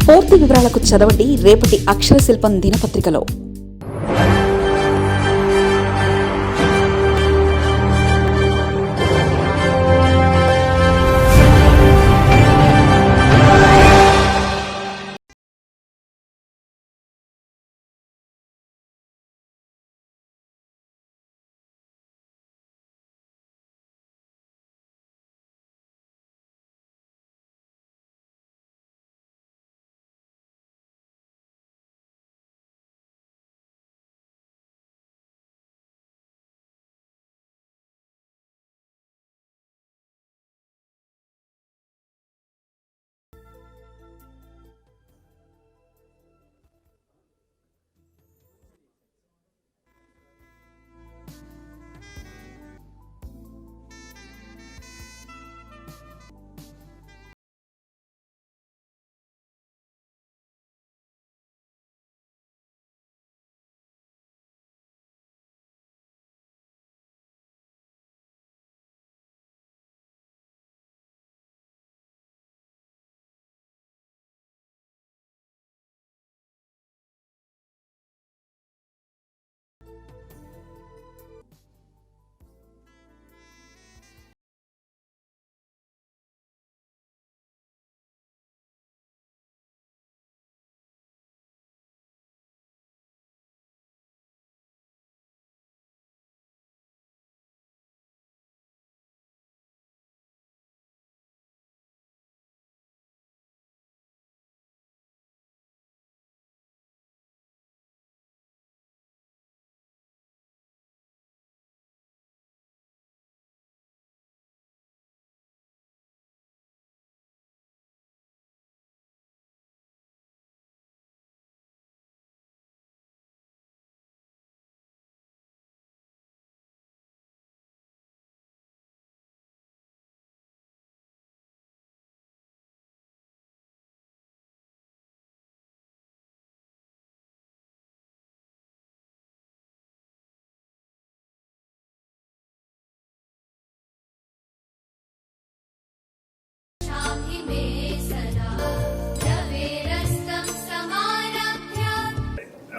పూర్తి వివరాలకు చదవండి రేపటి అక్షర శిల్పం దినపత్రికలో.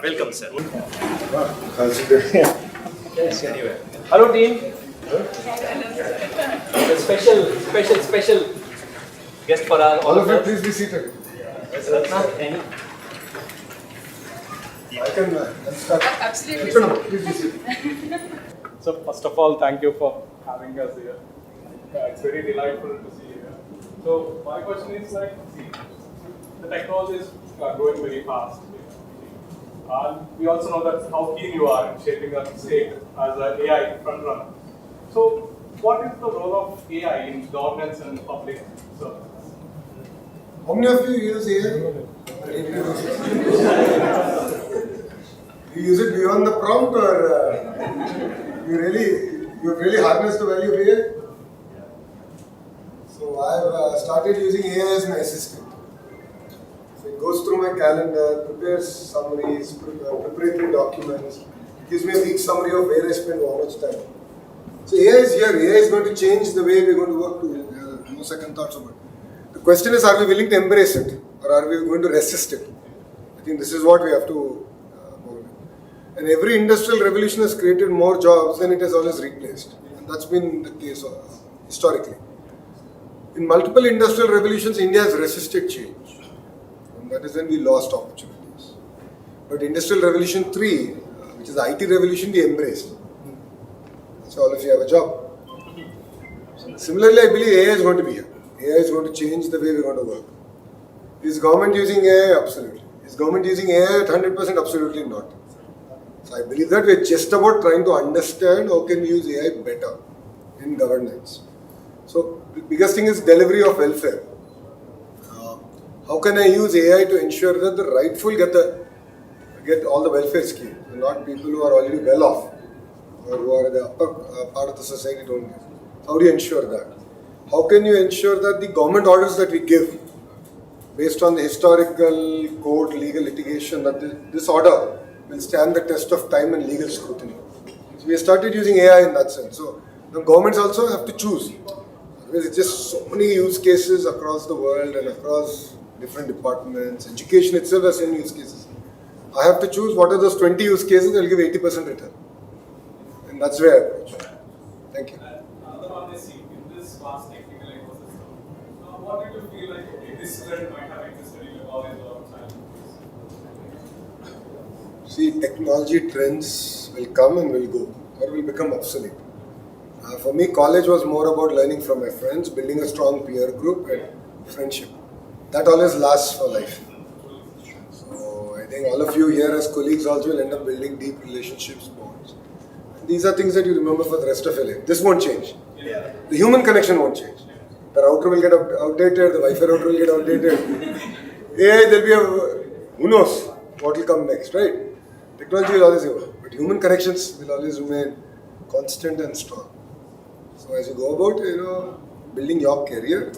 Welcome, sir. Yes, anyway. Hello, team. A special guest for our all of you. Please be seated. Yes, Ratna. I can start. Absolutely. Please be seated. So first of all, thank you for having us here. It's very delightful to see you here. So my question is see, the technology is growing very fast. And we also know that how keen you are in shaping our state as an AI frontrunner. So what is the role of AI in governance and public services? How many of you use AI? You use it beyond the prompt, or you really harness the value of AI? So I've started using AI as my assistant. So it goes through my calendar, prepares summaries, preparatory documents, gives me a week summary of where I spend how much time. So AI is here. AI is going to change the way we're going to work. No second thoughts about it. The question is, are we willing to embrace it, or are we going to resist it? I think this is what we have to go with. And every industrial revolution has created more jobs than it has always replaced. And that's been the case historically. In multiple industrial revolutions, India has resisted change. And that is when we lost opportunities. But Industrial Revolution 3, which is the IT revolution, we embraced. So all of you have a job. Similarly, I believe AI is going to be here. AI is going to change the way we're going to work. Is government using AI? Absolutely. Is government using AI at 100%? Absolutely not. So I believe that we're just about trying to understand how can we use AI better in governance. So the biggest thing is delivery of welfare. How can I use AI to ensure that the rightful get all the welfare schemes, and not people who are already well off or who are the upper part of the society don't get? How do you ensure that? How can you ensure that the government orders that we give, based on the historical court legal litigation, that this order will stand the test of time and legal scrutiny? So we have started using AI in that sense. So the governments also have to choose. There's just so many use cases across the world and across different departments. Education itself has 10 use cases. I have to choose what are those 20 use cases, I'll give 80% return. And that's where I approach. Thank you. Another one is in this vast technical ecosystem, what did you feel like, okay, this trend might have existed in your college or outside? See, technology trends will come and will go, or will become obsolete. For me, college was more about learning from my friends, building a strong peer group and friendship. That always lasts for life. So I think all of you here as colleagues also will end up building deep relationships, bonds. And these are things that you remember for the rest of your life. This won't change. Yeah. The human connection won't change. The router will get outdated, the Wi-Fi router will get outdated. AI, there'll be who knows what will come next, right? Technology will always evolve, but human connections will always remain constant and strong. So as you go about, building your career,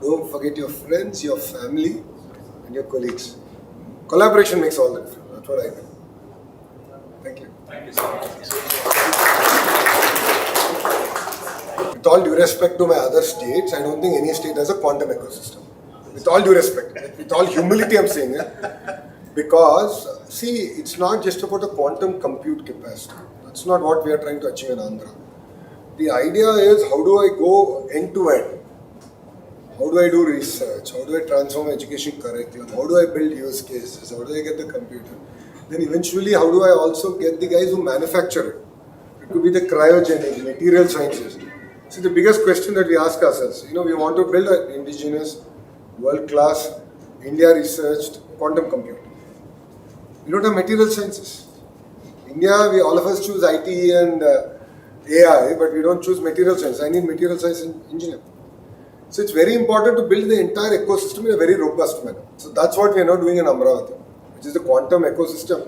don't forget your friends, your family, and your colleagues. Collaboration makes all the difference. That's what I think. Thank you. Thank you so much. With all due respect to my other states, I don't think any state has a quantum ecosystem. With all due respect, with all humility, I'm saying it. Because, see, it's not just about the quantum compute capacity. That's not what we are trying to achieve in Andhra. The idea is, how do I go end to end? How do I do research? How do I transform education curriculum? How do I build use cases? How do I get the computer? Then eventually, how do I also get the guys who manufacture it? It could be the cryogenic, material sciences. See, the biggest question that we ask ourselves, we want to build an indigenous, world-class, India-researched quantum computer. We don't have material sciences. India, all of us choose IT and AI, but we don't choose material science. I need material science engineer. So it's very important to build the entire ecosystem in a very robust manner. So that's what we are now doing in Amravati, which is the quantum ecosystem.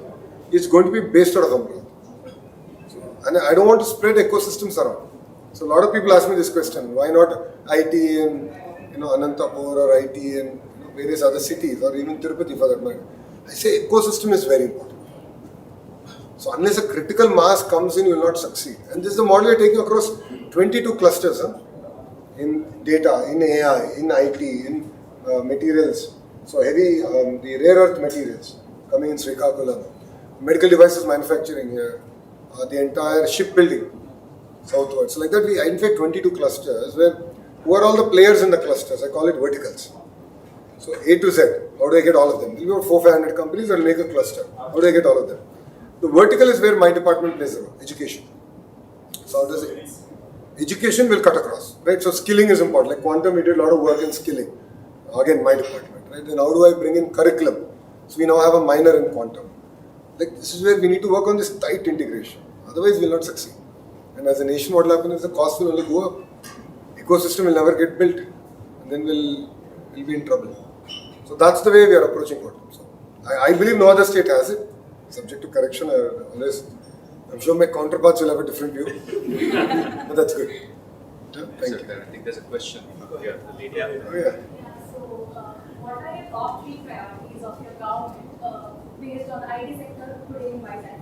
It's going to be based out of Amravati. And I don't want to spread ecosystems around. So a lot of people ask me this question, why not IT in Anantapur or IT in various other cities or even Tirupati for that matter. I say ecosystem is very important. So unless a critical mass comes in, you will not succeed. And this is the model we are taking across 22 clusters in data, in AI, in IT, in materials. So heavy, the rare earth materials coming in Srikakulam, medical devices manufacturing here, the entire shipbuilding southwards. So like that we identify 22 clusters where who are all the players in the clusters? I call it verticals. So A to Z, how do I get all of them? There will be about 400-500 companies that will make a cluster. How do I get all of them? The vertical is where my department plays a role, education. So how does it? Education will cut across, right? So skilling is important. Like quantum, we did a lot of work in skilling. Again, my department, right? Then how do I bring in curriculum? So we now have a minor in quantum. Like this is where we need to work on this tight integration. Otherwise, we will not succeed. And as a nation, what will happen is the cost will only go up. Ecosystem will never get built, and then we'll be in trouble. So that's the way we are approaching quantum. So I believe no other state has it. Subject to correction, I'm sure my counterparts will have a different view. But that's good. Yeah, thank you. I think there's a question here. The lady. Yeah. Oh, yeah. So, what are your top 3 priorities of your government based on the IT sector today in Vizag?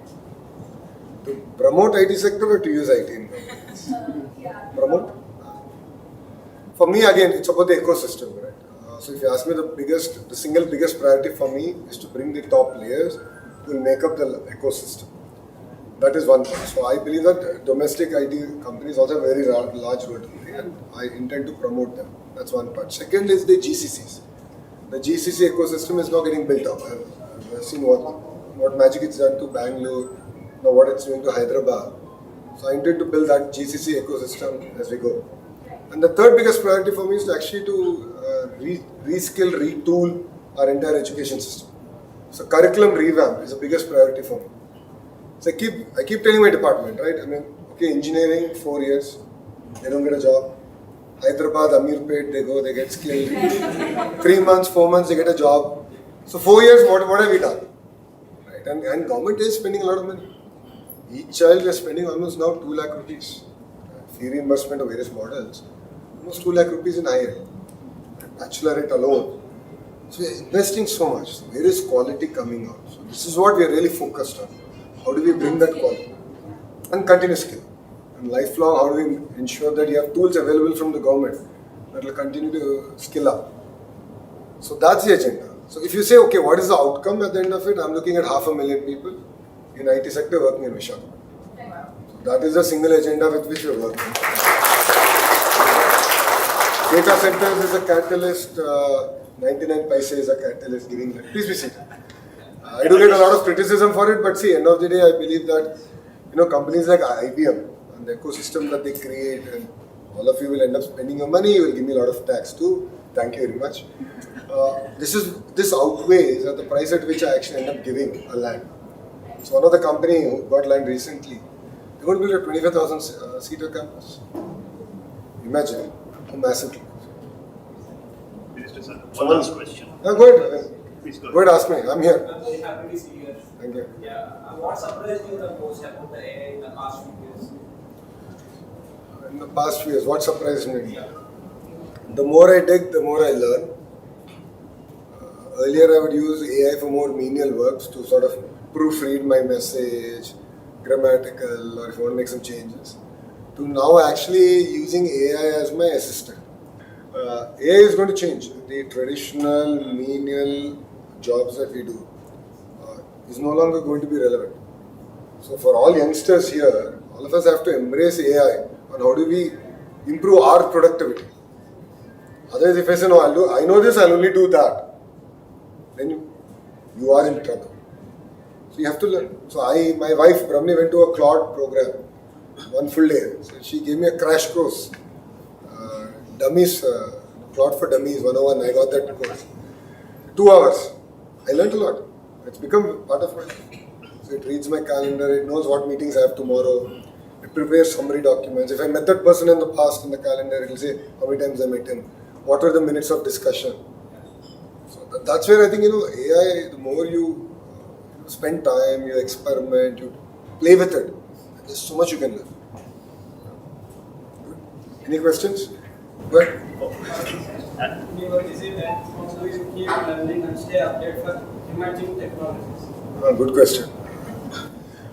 To promote IT sector or to use IT in government? Yeah. Promote? For me, again, it's about the ecosystem, right? So if you ask me, the single biggest priority for me is to bring the top players who will make up the ecosystem. That is one part. So I believe that domestic IT companies also have very large role to play, and I intend to promote them. That's one part. Second is the GCCs. The GCC ecosystem is now getting built up. I've seen what magic it's done to Bangalore, now what it's doing to Hyderabad. So I intend to build that GCC ecosystem as we go. And the third biggest priority for me is to actually reskill, retool our entire education system. So curriculum revamp is the biggest priority for me. So I keep telling my department, right? I mean, okay, engineering 4 years, they don't get a job. Hyderabad, Amirpet, they go, they get skilled. 3 months, 4 months, they get a job. So 4 years, what have we done? Right? And government is spending a lot of money. Each child is spending almost now 2 lakh rupees. Fee reimbursement of various models, almost 2 lakh rupees in IL. Bachelorette alone. So we are investing so much. So where is quality coming out? So this is what we are really focused on. How do we bring that quality? And continuous skill. And lifelong, how do we ensure that you have tools available from the government that will continue to skill up? So that's the agenda. So if you say, okay, what is the outcome at the end of it? I'm looking at 500,000 people in IT sector working in Visakhapatnam. So that is the single agenda with which we're working. Data centers is a catalyst. 99 paise is a catalyst giving that. Please be seated. I do get a lot of criticism for it, but see, end of the day, I believe that companies like IBM and the ecosystem that they create, and all of you will end up spending your money. You will give me a lot of tax too. Thank you very much. This outweighs at the price at which I actually end up giving a land. So one of the company who got land recently, they're going to build a 25,000 seater campus. Imagine how massive. Minister sir, one last question. Go ahead. Please go Go ahead, ask me. I'm here. I'm very happy to see you here. Thank you. Yeah, what surprised you the most about the AI in the past few years? In the past few years, what surprised me? The more I dig, the more I learn. Earlier, I would use AI for more menial works to sort of proofread my message, grammatical, or if you want to make some changes. To now actually using AI as my assistant. AI is going to change. The traditional menial jobs that we do is no longer going to be relevant. So for all youngsters here, all of us have to embrace AI on how do we improve our productivity. Otherwise, if I say, no, I know this, I'll only do that, then you are in trouble. So you have to learn. So my wife, Brahmi, went to a Claude program, one full day. So she gave me a crash course. Dummies, Claude for Dummies 101, I got that course. 2 hours. I learned a lot. It's become part of my life. So it reads my calendar, it knows what meetings I have tomorrow, it prepares summary documents. If I met that person in the past in the calendar, it will say how many times I met him, what were the minutes of discussion. So that's where I think, AI, the more you spend time, you experiment, you play with it, there's so much you can learn. Any questions? Go ahead. Is it that also you keep learning and stay updated for emerging technologies? Good question.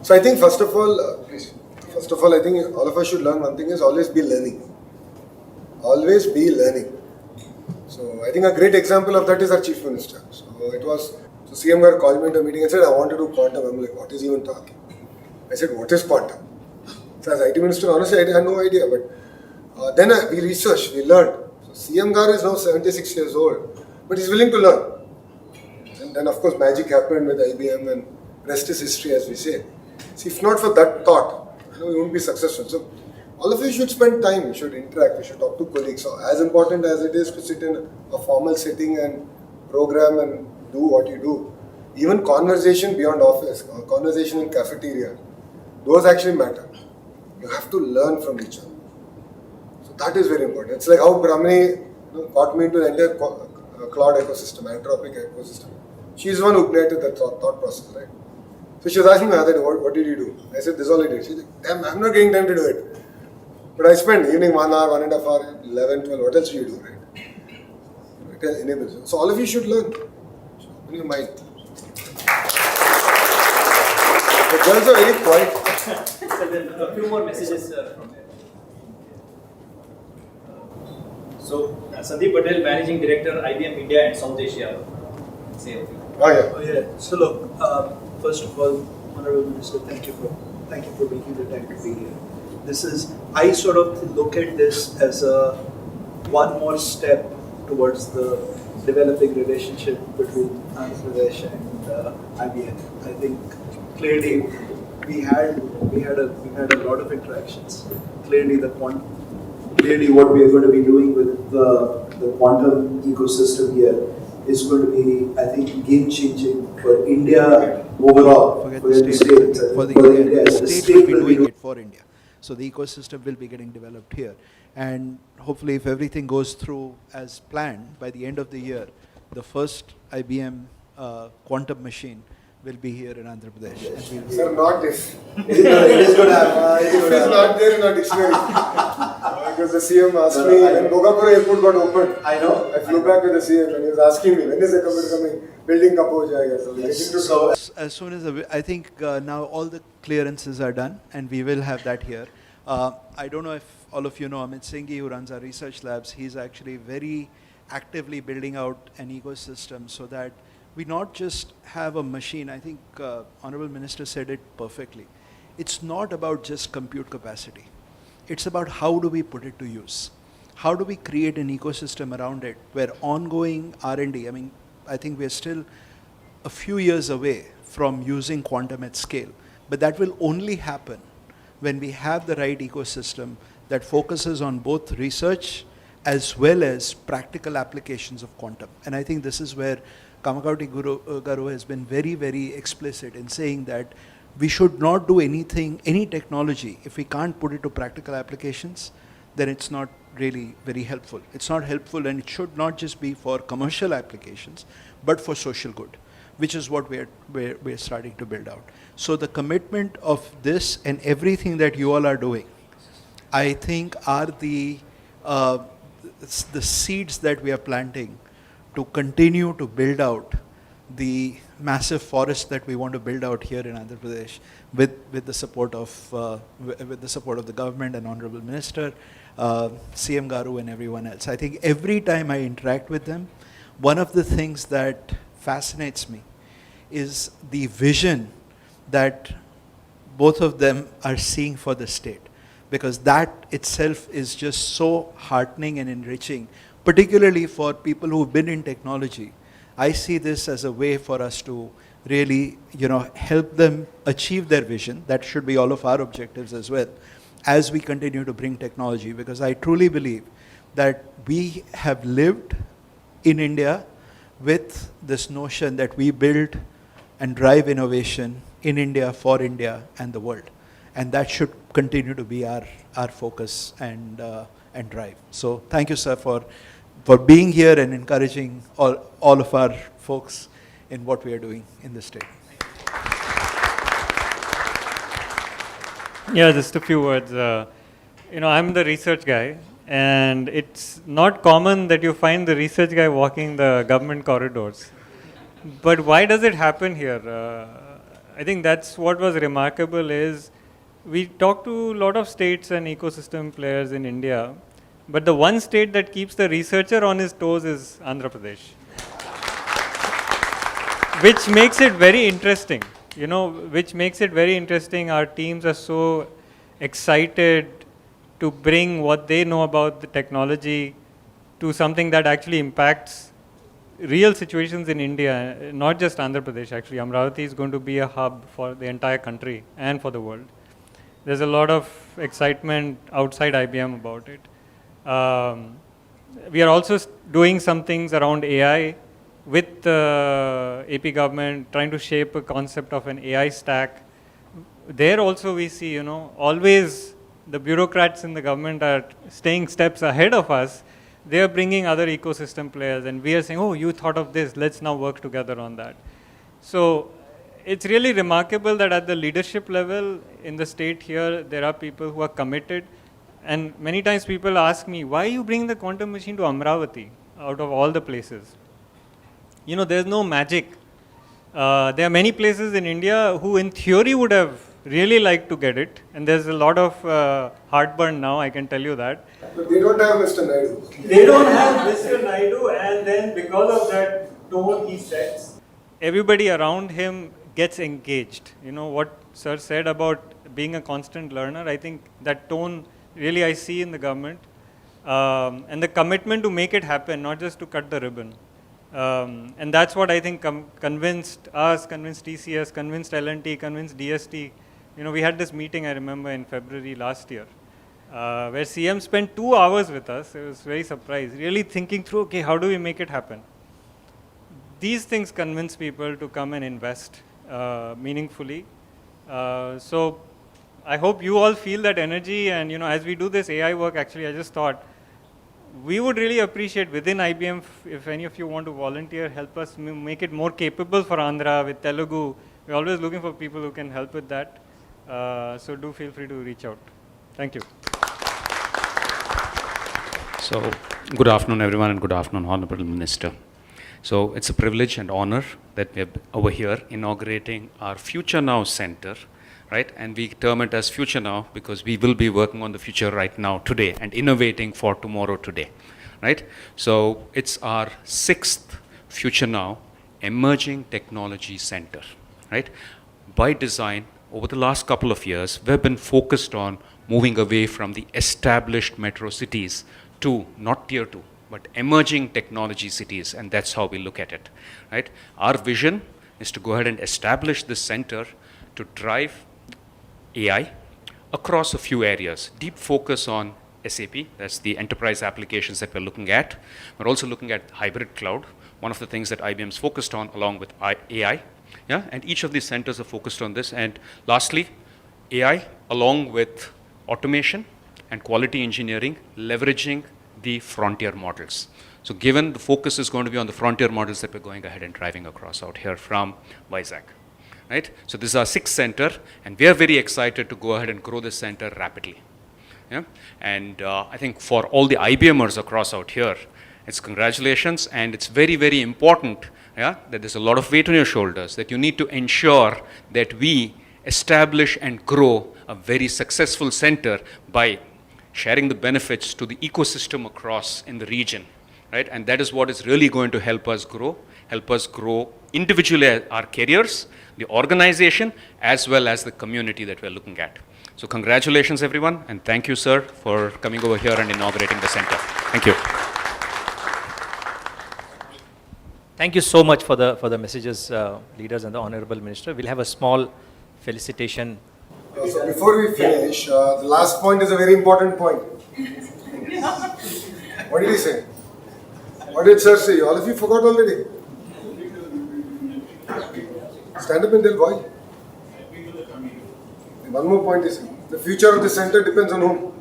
So I think first of all, I think all of us should learn one thing is always be learning. Always be learning. So I think a great example of that is our Chief Minister. So CM Gar called me into a meeting and said, I want to do quantum. I'm like, what is he even talking? I said, what is quantum? So as IT Minister, honestly, I had no idea. But then we researched, we learned. So CM Gar is now 76 years old, but he's willing to learn. And then of course magic happened with IBM and rest is history, as we say. See, if not for that thought, we won't be successful. So all of you should spend time, you should interact, you should talk to colleagues. So as important as it is to sit in a formal setting and program and do what you do, even conversation beyond office, conversation in cafeteria, those actually matter. You have to learn from each other. So that is very important. It's like how Brahmini got me into the entire cloud ecosystem, Anthropic ecosystem. She's the one who created that thought process, right? So she was asking me, what did you do? I said, this is all I did. She's like, damn, I'm not getting time to do it. But I spend evening 1 hour, 1.5 hours, 11, 12, what else do you do, right? It enables you. So all of you should learn. Open your mind. The girls are very quiet. So then a few more messages from there. So Sandeep Patel, Managing Director, IBM India and South Asia. Say a few. Oh yeah. So look, first of all, Honorable Minister, thank you for making the time to be here. I sort of look at this as one more step towards the developing relationship between Andhra Pradesh and IBM. I think clearly we had a lot of interactions. Clearly what we are going to be doing with the quantum ecosystem here is going to be, I think, game-changing for India overall. Forget the state. For India, the state will be doing it for India. So the ecosystem will be getting developed here. And hopefully, if everything goes through as planned, by the end of the year, the first IBM quantum machine will be here in Andhra Pradesh. And Sir, not if. It is going to happen. If it's not there in our dictionary. Because the CM asked me, when Bogapura airport got opened, I know. I flew back with the CM and he was asking me, when is the computer coming? Building kab ho jayega. So we get into So as soon as I think now all the clearances are done, and we will have that here. I don't know if all of you know Amit Singhi, who runs our research labs. He's actually very actively building out an ecosystem so that we not just have a machine. I think Honorable Minister said it perfectly. It's not about just compute capacity. It's about how do we put it to use. How do we create an ecosystem around it where ongoing R&D, I mean, I think we're still a few years away from using quantum at scale, but that will only happen when we have the right ecosystem that focuses on both research as well as practical applications of quantum. And I think this is where Kamakauti Garu has been very, very explicit in saying that we should not do anything, any technology, if we can't put it to practical applications, then it's not really very helpful. It's not helpful, and it should not just be for commercial applications, but for social good, which is what we're starting to build out. So the commitment of this and everything that you all are doing, I think are the seeds that we are planting to continue to build out the massive forest that we want to build out here in Andhra Pradesh with the support of the government and Honorable Minister, CM Garu and everyone else. I think every time I interact with them, one of the things that fascinates me is the vision that both of them are seeing for the state, because that itself is just so heartening and enriching, particularly for people who've been in technology. I see this as a way for us to really, help them achieve their vision. That should be all of our objectives as well, as we continue to bring technology, because I truly believe that we have lived in India with this notion that we build and drive innovation in India, for India and the world. And that should continue to be our focus and drive. So thank you, sir, for being here and encouraging all of our folks in what we are doing in the state. Yeah, just a few words. I'm the research guy, and it's not common that you find the research guy walking the government corridors. But why does it happen here? I think that's what was remarkable is we talk to a lot of states and ecosystem players in India, but the one state that keeps the researcher on his toes is Andhra Pradesh. Which makes it very interesting, Our teams are so excited to bring what they know about the technology to something that actually impacts real situations in India, not just Andhra Pradesh actually. Amravati is going to be a hub for the entire country and for the world. There's a lot of excitement outside IBM about it. We are also doing some things around AI with the AP government, trying to shape a concept of an AI stack. There also we see, always the bureaucrats in the government are staying steps ahead of us. They are bringing other ecosystem players, and we are saying, oh, you thought of this, let's now work together on that. So it's really remarkable that at the leadership level in the state here, there are people who are committed. And many times people ask me, why are you bringing the quantum machine to Amravati out of all the places? There's no magic. There are many places in India who in theory would have really liked to get it. And there's a lot of heartburn now, I can tell you that. But they don't have Mr. Naidu. They don't have Mr. Naidu, and then because of that tone he sets, everybody around him gets engaged. What Sir said about being a constant learner, I think that tone really I see in the government. And the commitment to make it happen, not just to cut the ribbon. And that's what I think convinced us, convinced TCS, convinced L&T, convinced DST. We had this meeting, I remember, in February last year, where CM spent 2 hours with us. I was very surprised, really thinking through, okay, how do we make it happen? These things convince people to come and invest meaningfully. So I hope you all feel that energy, and as we do this AI work, actually, I just thought, we would really appreciate within IBM, if any of you want to volunteer, help us make it more capable for Andhra with Telugu. We're always looking for people who can help with that. So do feel free to reach out. Thank you. So, good afternoon everyone, and good afternoon Honorable Minister. So it's a privilege and honor that we're over here inaugurating our Future Now Center, right? And we term it as Future Now because we will be working on the future right now today and innovating for tomorrow today, right? So it's our 6th Future Now Emerging Technology Center, right? By design, over the last couple of years, we've been focused on moving away from the established metro cities to not tier 2, but emerging technology cities, and that's how we look at it, right? Our vision is to go ahead and establish this center to drive AI across a few areas. Deep focus on SAP, that's the enterprise applications that we're looking at. We're also looking at hybrid cloud, one of the things that IBM's focused on along with AI. Yeah, and each of these centers are focused on this. And lastly, AI along with automation and quality engineering, leveraging the frontier models. So given the focus is going to be on the frontier models that we're going ahead and driving across out here from Vizag, right? So this is our 6th center, and we are very excited to go ahead and grow this center rapidly. Yeah? And I think for all the IBMers across out here, it's congratulations, and it's very, very important, yeah, that there's a lot of weight on your shoulders, that you need to ensure that we establish and grow a very successful center by sharing the benefits to the ecosystem across in the region, right? And that is what is really going to help us grow individually our careers, the organization, as well as the community that we're looking at. So congratulations, everyone, and thank you, sir, for coming over here and inaugurating the center. Thank you. Thank you so much for the messages, leaders and the Honorable Minister. We'll have a small felicitation. So before we finish, the last point is a very important point. What did he say? What did sir say? All of you forgot already. Stand up and tell why. One more point is, the future of the center depends on whom?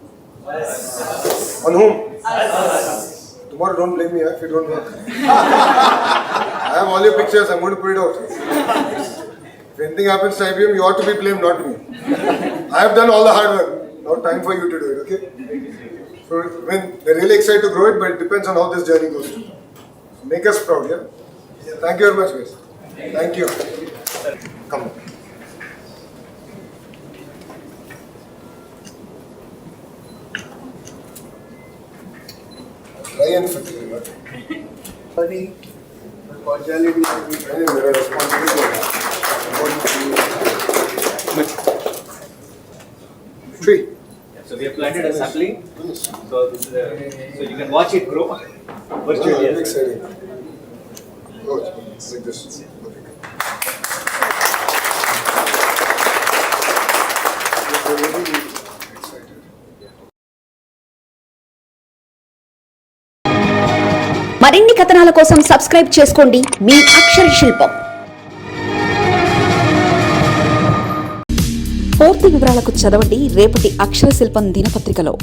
Us. On whom? Us. Tomorrow don't blame me if you don't work. I have all your pictures, I'm going to put it out. If anything happens to IBM, you ought to be blamed, not me. I have done all the hard work. Now time for you to do it, okay? So when they're really excited to grow it, but it depends on how this journey goes. Make us proud, yeah? Thank you very much, guys. Thank you. Come on. Try and fit it, right? Funny, cordiality, Tree. So we have planted a sapling. So this is so you can watch it grow virtually. Very exciting. Oh, like this. మరిన్ని కథనాల కోసం subscribe చేసుకోండి మీ అక్షర శిల్పం. పూర్తి వివరాలకు చదవండి రేపటి అక్షర శిల్పం దినపత్రికలో.